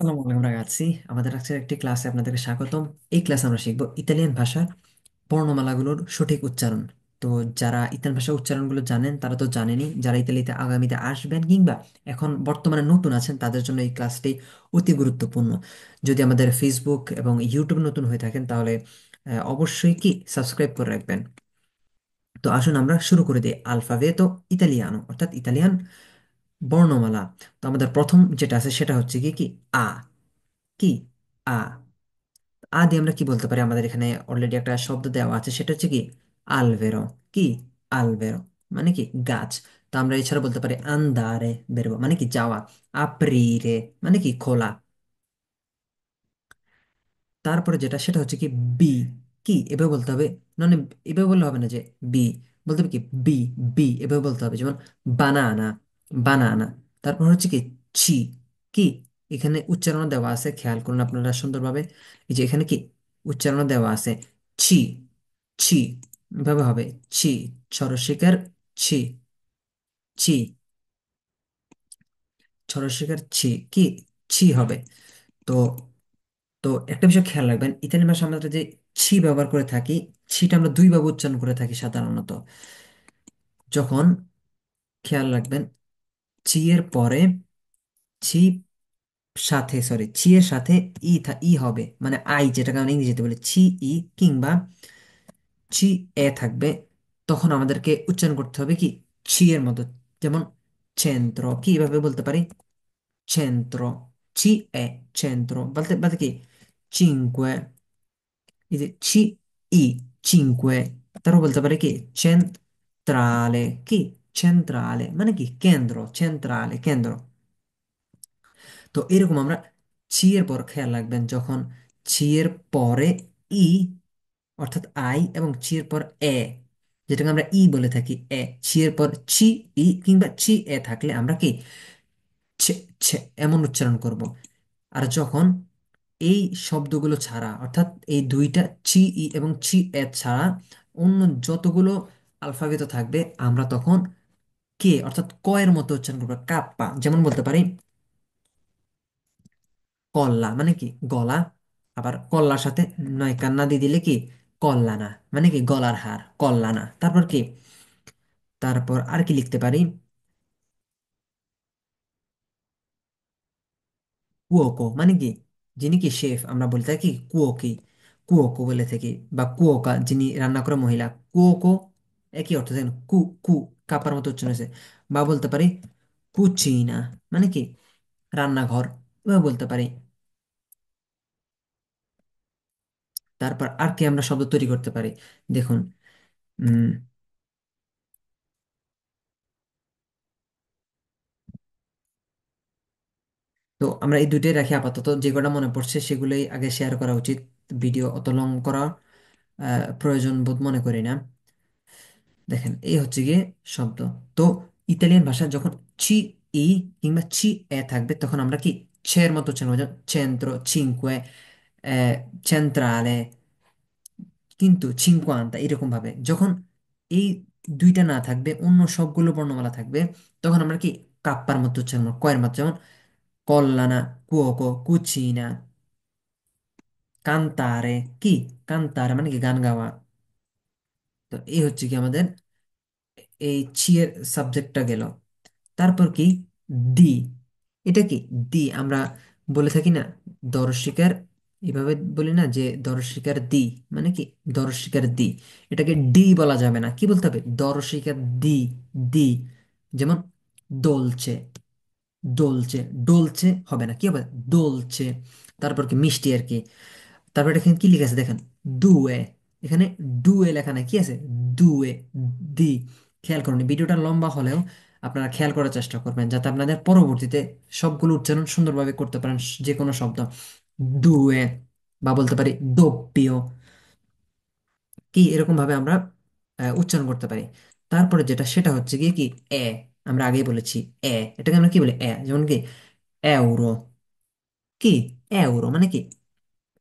আসসালামু আলাইকুম রাগাচ্ছি। আমাদের আজকের একটি ক্লাসে আপনাদেরকে স্বাগতম। এই ক্লাসে আমরা শিখব ইতালিয়ান ভাষার বর্ণমালাগুলোর সঠিক উচ্চারণ। তো যারা ইতালিয়ান ভাষার উচ্চারণগুলো জানেন তারা তো জানেনই, যারা ইতালিতে আগামীতে আসবেন কিংবা এখন বর্তমানে নতুন আছেন তাদের জন্য এই ক্লাসটি অতি গুরুত্বপূর্ণ। যদি আমাদের ফেসবুক এবং ইউটিউব নতুন হয়ে থাকেন তাহলে অবশ্যই কি সাবস্ক্রাইব করে রাখবেন। তো আসুন আমরা শুরু করে দিই। আলফাবেতো ইতালিয়ানো অর্থাৎ ইতালিয়ান বর্ণমালা। তো আমাদের প্রথম যেটা আছে সেটা হচ্ছে কি কি আ। কি আ। আ দিয়ে আমরা কি বলতে পারি? আমাদের এখানে অলরেডি একটা শব্দ দেওয়া আছে, সেটা হচ্ছে কি আলভেরো। কি আলভেরো মানে কি গাছ। তো আমরা এছাড়া বলতে পারি আন্দারে, বেরোবা মানে কি যাওয়া। আপ্রিরে মানে কি খোলা। তারপরে যেটা সেটা হচ্ছে কি বি। কি এভাবে বলতে হবে, মানে এভাবে বললে হবে না যে বি, বলতে হবে কি বি। বি এভাবে বলতে হবে, যেমন বানানা, বানানা। তারপর হচ্ছে কি ছি। কি এখানে উচ্চারণ দেওয়া আছে, খেয়াল করুন আপনারা সুন্দরভাবে। এই যে এখানে কি উচ্চারণ দেওয়া আছে ছি। ছি এভাবে হবে ছি। স্বরশিকার ছি। ছি স্বরশিকার ছি। কি ছি হবে। তো তো একটা বিষয় খেয়াল রাখবেন, ইতালি ভাষা আমরা যে ছি ব্যবহার করে থাকি, ছিটা আমরা দুই ভাবে উচ্চারণ করে থাকি সাধারণত। যখন, খেয়াল রাখবেন, ছি এর পরে, ছি সাথে, সরি, ছি এর সাথে ই হবে, মানে আই, যেটাকে আমরা ইংরেজিতে বলি ছি ই, কিংবা ছি এ থাকবে, তখন আমাদেরকে উচ্চারণ করতে হবে কি ছি এর মতো। যেমন চেন্ত্র, কি এভাবে বলতে পারি centro, CE, centro, বলতে বলতে কি cinque, এই যে CI, cinque, তারপর বলতে পারে কি centrale, কি centrale মানে কি কেন্দ্র, centrale কেন্দ্র। তো এরকম আমরা ছি এর পর, খেয়াল রাখবেন, যখন ছি এর পরে ই অর্থাৎ আই এবং ছি এর পর এ, যেটাকে আমরা ই বলে থাকি এ, ছি এর পর ছি ই কিংবা ছি এ থাকলে আমরা কি ছে ছে এমন উচ্চারণ করব। আর যখন এই শব্দগুলো ছাড়া, অর্থাৎ এই দুইটা ছি ই এবং ছি এ ছাড়া অন্য যতগুলো আলফাবেত থাকবে, আমরা তখন কে অর্থাৎ ক এর মতো উচ্চারণ করবো, কাপ্পা। যেমন বলতে পারি কল্লা মানে কি গলা। আবার কল্লার সাথে নয় কান্না দিয়ে দিলে কি কল্লানা মানে কি গলার হার, কল্লানা। তারপর কি, তারপর আর কি লিখতে পারি, কুয়োকো মানে কি যিনি কি শেফ, আমরা বলে থাকি কুয়োকি, কুয়োকো বলে থাকি। বা কুয়োকা যিনি রান্না করে মহিলা, কুয়োকো একই অর্থ, দেখেন কু কু কাপার মতো উচ্চারণ হয়েছে। বা বলতে পারি কুচিনা মানে কি রান্নাঘর, এভাবে বলতে পারি। তারপর আর কি আমরা শব্দ তৈরি করতে পারি, দেখুন। উম তো আমরা এই দুইটাই রাখি আপাতত, যে কটা মনে পড়ছে সেগুলোই আগে শেয়ার করা উচিত। ভিডিও অত লং করা প্রয়োজন বোধ মনে করি না। দেখেন এই হচ্ছে গিয়ে শব্দ। তো ইতালিয়ান ভাষা যখন চি ই কিংবা চি এ থাকবে, তখন আমরা কি ছের মতো উচ্চারণ করবো, চেন্ত্র, চিনকুয়ে, চেন্ত্রালে, কিন্তু চিনকুয়ান্তা, এরকম ভাবে। যখন এই দুইটা না থাকবে, অন্য সবগুলো বর্ণমালা থাকবে, তখন আমরা কি কাপ্পার মতো উচ্চারণ করবো, কয়ের মতো। যেমন কল্লানা, কুয়োকো, কুচিনা, কান্তারে। কি কান্তারে মানে কি গান গাওয়া। তো এই হচ্ছে কি আমাদের এই ছি এর সাবজেক্টটা গেল। তারপর কি দি। এটা কি দি আমরা বলে থাকি না দর্শিকার, এভাবে বলি না যে দর্শিকার দি মানে কি দর্শিকার দি। এটাকে ডি বলা যাবে না, কি বলতে হবে দর্শিকার দি। দি। যেমন দোলচে, দোলচে, ডোলচে হবে না, কি হবে দোলচে। তারপর কি মিষ্টি আর কি। তারপর এখানে কি লিখে আছে দেখেন, দুয়ে। এখানে ডুয়ে লেখা নাই, কি আছে দুয়ে, দি। খেয়াল করুন, ভিডিওটা লম্বা হলেও আপনারা খেয়াল করার চেষ্টা করবেন, যাতে আপনাদের পরবর্তীতে সবগুলো উচ্চারণ সুন্দরভাবে করতে পারেন। যে কোনো শব্দ দুয়ে, বা বলতে পারি দোপ্পিও, কি এরকম ভাবে আমরা উচ্চারণ করতে পারি। তারপরে যেটা সেটা হচ্ছে গিয়ে কি এ। আমরা আগেই বলেছি এ, এটাকে আমরা কি বলি এ। যেমন কি এউরো। কি এউরো মানে কি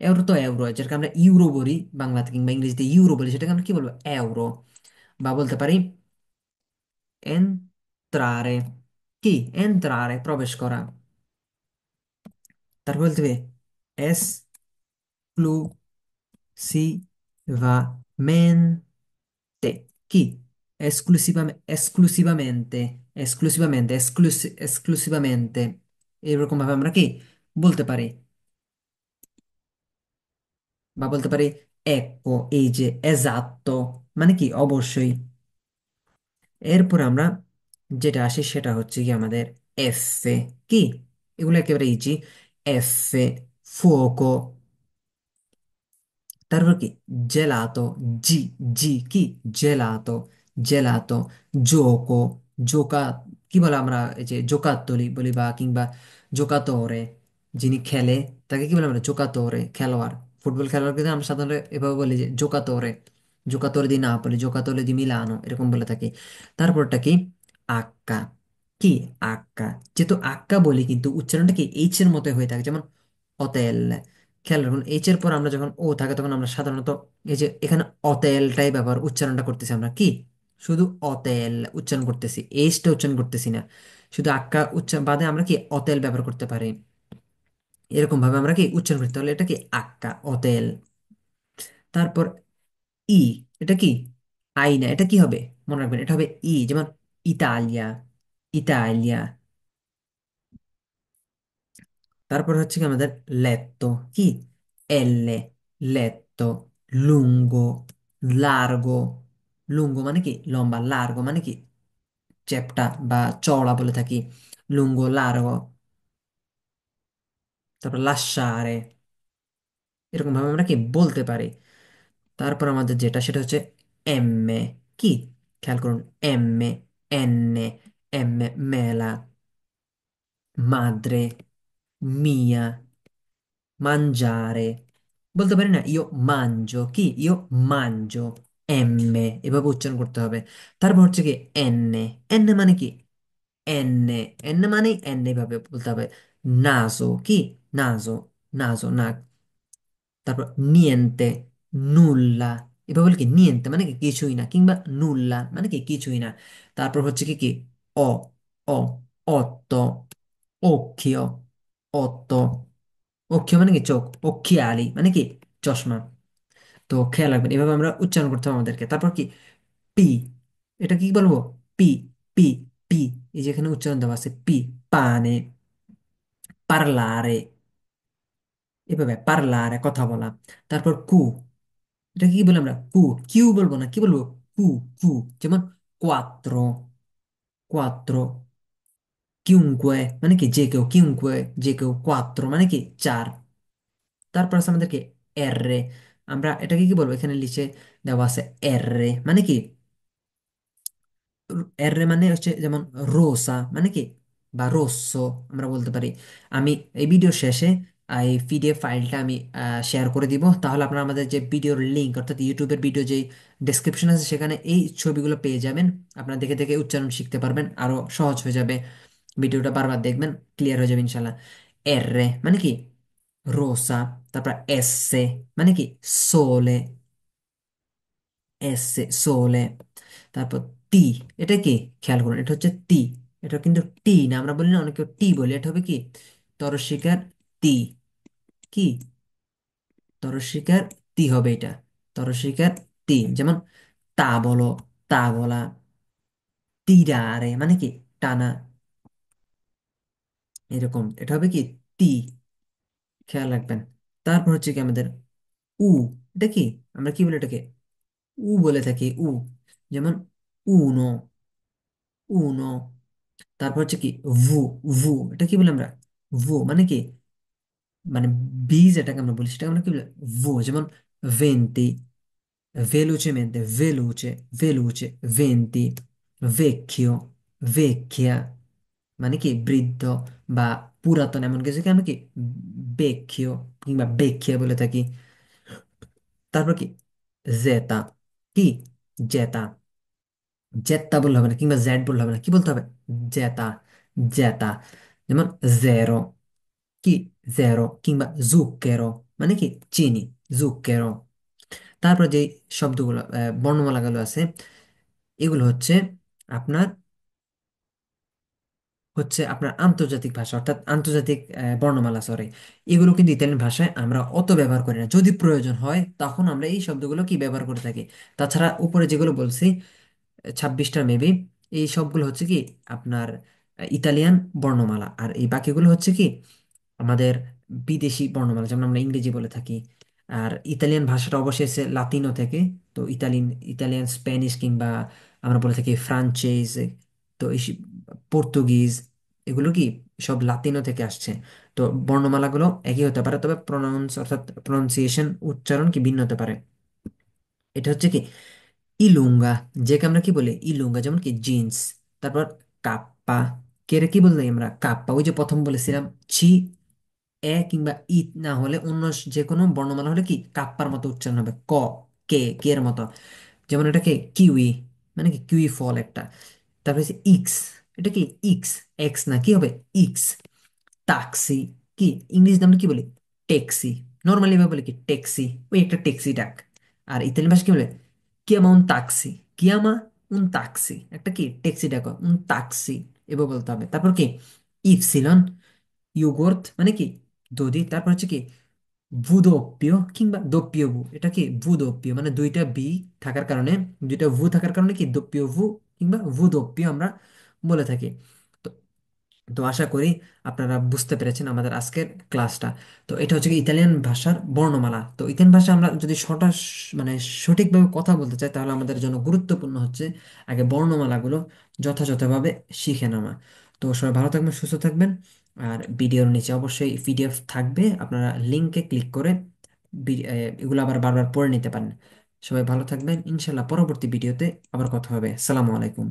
এউরো, তো এউরো, যেটাকে আমরা ইউরো বলি বাংলাতে কিংবা ইংরেজিতে ইউরো বলি, সেটাকে আমরা কি বলবো এউরো। বা বলতে পারি এন্ত্রারে। কি এন্ত্রারে প্রবেশ করা। তারপর বলতে হবে এক্সক্লুসিভামেন্টে। কি? এক্সক্লুসিভামেন্টে। এরকম ভাবে আমরা কি বলতে পারি, বা বলতে পারি এক্কো, এই যে এজাত্তো, মানে কি অবশ্যই। এরপর আমরা যেটা আসি সেটা হচ্ছে কি আমাদের এফে। কি? এগুলো একেবারে ইজি। এফে, ফুoco। তারপর কি জেলাতো, জি, জি কি জেলাতো, জেলাতো। জোকো, জোকা, কি বলে আমরা এই যে জোকাতলি বলি, বা কিংবা জোকাতোরে, যিনি খেলে তাকে কি বলে আমরা জোকাতোরে, খেলোয়াড়, ফুটবল খেলোয়াড়কে আমরা সাধারণত এভাবে বলি যে জোকাতোরে, জোকাতোরে দি নাপোলি, জোকাতোরে দি মিলানো, এরকম বলে থাকি। তারপরটা কি আক্কা। কি? আক্কা। যেহেতু আক্কা বলি কিন্তু উচ্চারণটা কি এইচ এর মতো হয়ে থাকে, যেমন হোটেল। খেয়াল রাখুন এইচ এর পর আমরা যখন ও থাকে তখন আমরা সাধারণত এই যে এখানে অতেলটাই ব্যবহার, উচ্চারণটা করতেছি আমরা কি শুধু অতেল উচ্চারণ করতেছি, এইচটা উচ্চারণ করতেছি না। শুধু আক্কা উচ্চারণ বাদে আমরা কি অতেল ব্যবহার করতে পারি, এরকম ভাবে আমরা কি উচ্চারণ করতে, তাহলে এটা কি আক্কা, অতেল। তারপর ই, এটা কি আই না, এটা কি হবে মনে রাখবেন, এটা হবে ই, যেমন ইতালিয়া, ইতালিয়া। তারপর হচ্ছে কি আমাদের লেত্তো। কি? এলে, লেত্তো। লুঙ্গো, লার্গো। লুঙ্গো মানে কি লম্বা, লার্গো মানে কি চ্যাপ্টা বা চওড়া বলে থাকি। লুঙ্গো, লার্গো। তারপর লাসারে, এরকম ভাবে আমরা কি বলতে পারি। তারপর আমাদের যেটা সেটা হচ্ছে এমএ। কি? খেয়াল করুন, এমএ, এন্নে, এমএ মেলা, মাদ্রে, মিয়া, mangiare। বলতে পারি না ইয়ো মানজো। কি? ইয়ো মানজো। এমএ, এভাবে উচ্চারণ করতে হবে। তারপর হচ্ছে কি এন্নে। এন্নে মানে কি এন্নে, এন্নে মানে এন্নে, ভাবে বলতে হবে। নাজো। কি? নাজো, নাজো নাক। তারপর নিয়েন্তে, নুল্লা। এভাবে বলে কি নিয়েন্তে মানে কি কিছুই না, কিংবা নুল্লা মানে কি কিছুই না। তারপর হচ্ছে কি কি অ, অ, অত্তো, occhio, otto। occhio মানে কি চোখ, occhiali মানে কি চশমা। তো খেয়াল রাখবেন এভাবে আমরা উচ্চারণ করতে হবে আমাদেরকে। তারপর কি পি, এটা কি বলবো পি, পি, পি। এই যেখানে উচ্চারণ দেওয়া আছে পি, পানে, পারলারে, এভাবে পারলারে কথা বলা। তারপর কু, এটা কি বলে আমরা কু, কিউ বলবো না, কি বলবো কু, কু। যেমন কোয়াত্রো, কোয়াত্রো। কিউনকুয়ে মানে কি যে কেউ, কিউনকুয়ে যে কেউ, কোয়াত্রো মানে কি চার। তারপর আছে আমাদেরকে এর, আমরা এটাকে কি বলবো, এখানে নিচে দেওয়া আছে এর, মানে কি এর মানে হচ্ছে যেমন রোসা মানে কি, বা রোসো আমরা বলতে পারি। আমি এই ভিডিও শেষে এই পিডিএফ ফাইলটা আমি শেয়ার করে দিব, তাহলে আপনারা আমাদের যে ভিডিওর লিঙ্ক, অর্থাৎ ইউটিউবের ভিডিও যেই ডেসক্রিপশন আছে সেখানে এই ছবিগুলো পেয়ে যাবেন। আপনারা দেখে দেখে উচ্চারণ শিখতে পারবেন, আরো সহজ হয়ে যাবে। ভিডিওটা বারবার দেখবেন, ক্লিয়ার হয়ে যাবে ইনশাল্লাহ। এর মানে কি রোসা। তারপর এসে মানে কি সোলে, এসে সোলে। তারপর টি, এটা কি খেয়াল করুন, এটা হচ্ছে টি। এটা কিন্তু টি না, আমরা বলি না অনেকে টি বলি, এটা হবে কি তরস্বীকার তি। কি? তরস্বীকার তি হবে এটা, তরস্বীকার তি। যেমন তা বলো, তা বলা। তিরারে মানে কি টানা, এরকম এটা হবে কি তি, খেয়াল রাখবেন। তারপর হচ্ছে কি আমাদের উ, এটা কি আমরা কি বলি এটাকে উ বলে থাকি, উ। যেমন উনো, উনো। তারপর হচ্ছে কি ভু, ভু এটা কি বলি আমরা ভু মানে কি মানে বীজ, এটাকে আমরা বলি সেটাকে আমরা কি বলি ভু। যেমন ভেন্টি, velocemente, veloce, veloce, venti, vecchio, vecchia মানে কি বৃদ্ধ বা পুরাতন, এমন কিছুকে আমরা কি vecchio কিংবা vecchia বলে থাকি। তারপর কি জেতা। কি? জেতা, জেত্তা বললে হবে না, কিংবা জেড বললে হবে না, কি বলতে হবে জেতা, জেতা। যেমন জেরো। কি? জেরো, কিংবা জুক্কেরো মানে কি চিনি, জুক্কেরো। তারপর যে শব্দগুলো বর্ণমালাগুলো আছে এগুলো হচ্ছে আপনার হচ্ছে আপনার আন্তর্জাতিক ভাষা, অর্থাৎ আন্তর্জাতিক বর্ণমালা, সরি। এগুলো কিন্তু ইতালিয়ান ভাষায় আমরা অত ব্যবহার করি না, যদি প্রয়োজন হয় তখন আমরা এই শব্দগুলো কি ব্যবহার করে থাকি। তাছাড়া উপরে যেগুলো বলছি 26টা মেবি, এই সবগুলো হচ্ছে কি আপনার ইতালিয়ান বর্ণমালা, আর এই বাকিগুলো হচ্ছে কি আমাদের বিদেশি বর্ণমালা, যেমন আমরা ইংরেজি বলে থাকি। আর ইতালিয়ান ভাষাটা অবশ্যই এসেছে লাতিনো থেকে। তো ইতালিয়ান স্প্যানিশ, কিংবা আমরা বলে থাকি ফ্রাঞ্চেজ, তো এই পর্তুগিজ, এগুলো কি সব লাতিনো থেকে আসছে। তো বর্ণমালাগুলো একই হতে পারে, তবে প্রনাউন্স অর্থাৎ প্রনাউন্সিয়েশন, উচ্চারণ কি ভিন্ন হতে পারে। এটা হচ্ছে কি ইলুঙ্গা, যেকে আমরা কি বলি ইলুঙ্গা, যেমন কি জিন্স। তারপর কাপ্পা, কি বলতে আমরা কাপ্পা, ওই যে প্রথম বলেছিলাম ছি, কিংবা ই না হলে অন্য যে কোনো বর্ণমালা হলে কি কাপ্পার মতো উচ্চারণ হবে, কে এর মতো। যেমন এটাকে কিউই, মানে কি কিউই ফল একটা। তারপরে হচ্ছে ইক্স, এটা কি ইক্স, এক্স না, কি হবে ইক্স। টাক্সি, কি ইংরেজিতে আমরা কি বলি ট্যাক্সি, নর্মালি ভাবে বলি কি ট্যাক্সি, ওই একটা ট্যাক্সি ডাক। আর ইতালিয়ান ভাষা কি বলে কিয়ামা উন তাক্সি, কিয়ামা উন তাক্সি, একটা কি ট্যাক্সি ডাক, উন তাক্সি এভাবে বলতে হবে। তারপর কি ইপসিলন, ইয়োগurt মানে কি দধি। তারপর হচ্ছে কি ভূদোপ্পীয় কিংবা দোপ্পীয় ভূ, এটা কি ভূদোপ্পীয় মানে দুইটা বি থাকার কারণে, দুইটা ভূ থাকার কারণে কি দোপ্পীয় ভূ কিংবা ভূদোপ্পীয় আমরা বলে থাকি। তো তো আশা করি আপনারা বুঝতে পেরেছেন আমাদের আজকের ক্লাসটা। তো এটা হচ্ছে কি ইতালিয়ান ভাষার বর্ণমালা। তো ইতালিয়ান ভাষা আমরা যদি মানে সঠিকভাবে কথা বলতে চাই, তাহলে আমাদের জন্য গুরুত্বপূর্ণ হচ্ছে আগে বর্ণমালাগুলো যথাযথভাবে শিখে নেওয়া। তো সবাই ভালো থাকবেন, সুস্থ থাকবেন। আর ভিডিওর নিচে অবশ্যই পিডিএফ থাকবে, আপনারা লিঙ্কে ক্লিক করে এগুলো আবার বারবার পড়ে নিতে পারেন। সবাই ভালো থাকবেন, ইনশাল্লাহ পরবর্তী ভিডিওতে আবার কথা হবে। আসসালামু আলাইকুম।